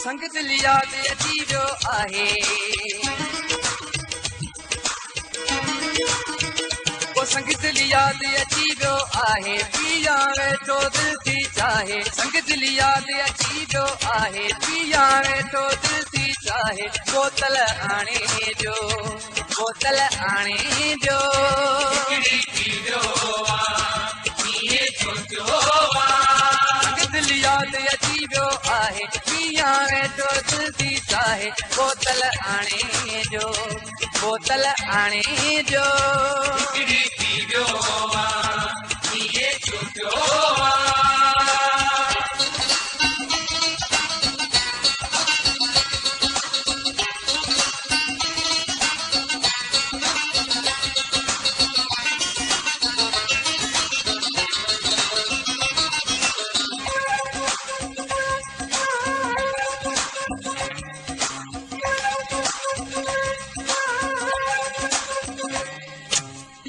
संग दिल याद अची वियो आहे संग दिल याद अची वियो आहे पिया वेठो दिल थी चाहे संग दिल याद अची वियो आहे पिया वेठो दिल थी चाहे बोतल आणे जो बोतल आणे जो संग दिल याद अची वियो आहे पिया वेठो दिल थी चाहे बोतल आणे जो बोतल आणे जो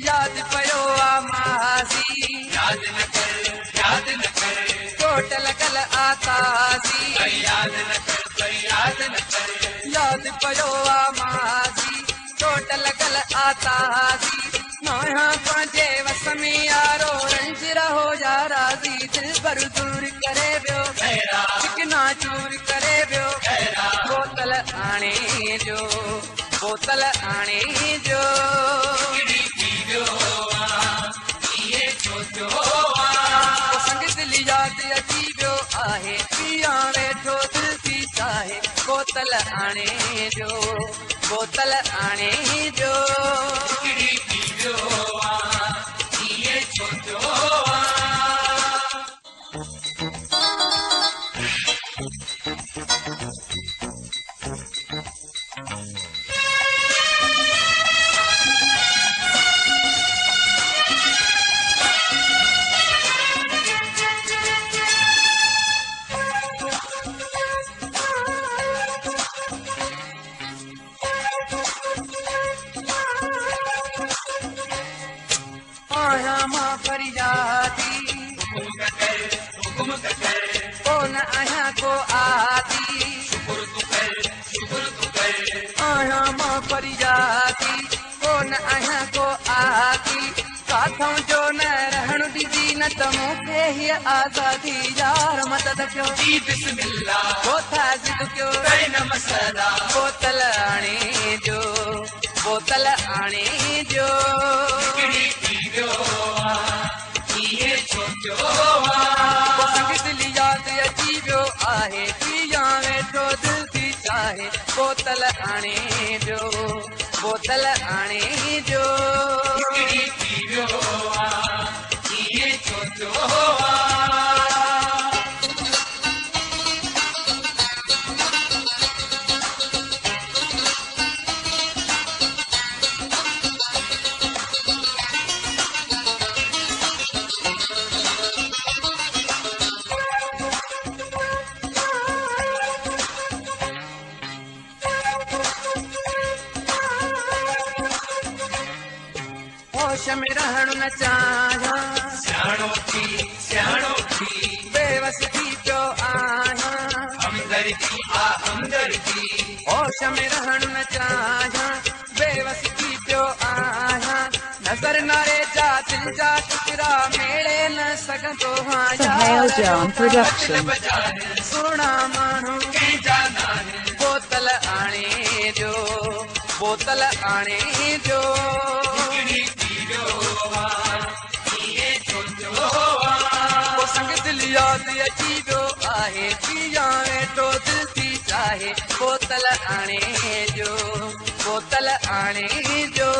याद पयो मासी याद न कर चोट लगल आतासी याद न कर याद पयो मासी चोट लगल आतासी नया पंहिंजे वस में यारो रंज रहो या राज़ी दिल भर दूर करे वियो चिकना चूर करे वियो बोतल आणे जो बोतल आणे जो संग दिल याद अची वियो आहे पिया वेठो दिल थी चाहे बोतल आणे जो बोतल आणे जो आया मां फरियादी को न आया को आदी आया मां फरियादी को न आया को आदी काथों जो न रहण दीदी न त मूंखे ही आजादी यार मदद कयो बिस्मिल्लाह को था जिद कयो न मसला बोतल आणे जो बोतल आणे जो संग दिल याद अची वियो आहे पिया वेठो दिल थी चाहे बोतल आणे जो बोतल आणे जो होश में रहण न चाहियां सियाणो थी बेवस थी पियो आहियां हमदर्दी होश में रहण न चाहियां बेवस थी पियो आहियां नज़र नारे जा दिल जा टुकड़ा मेड़े न सघंदो सुहिणा माण्हू बोतल आणे जो बोतल आणे जो संग दिल याद अची वियो आहे पिया वेठो दिल थी चाहे बोतल आणे जो बोतल आणे जो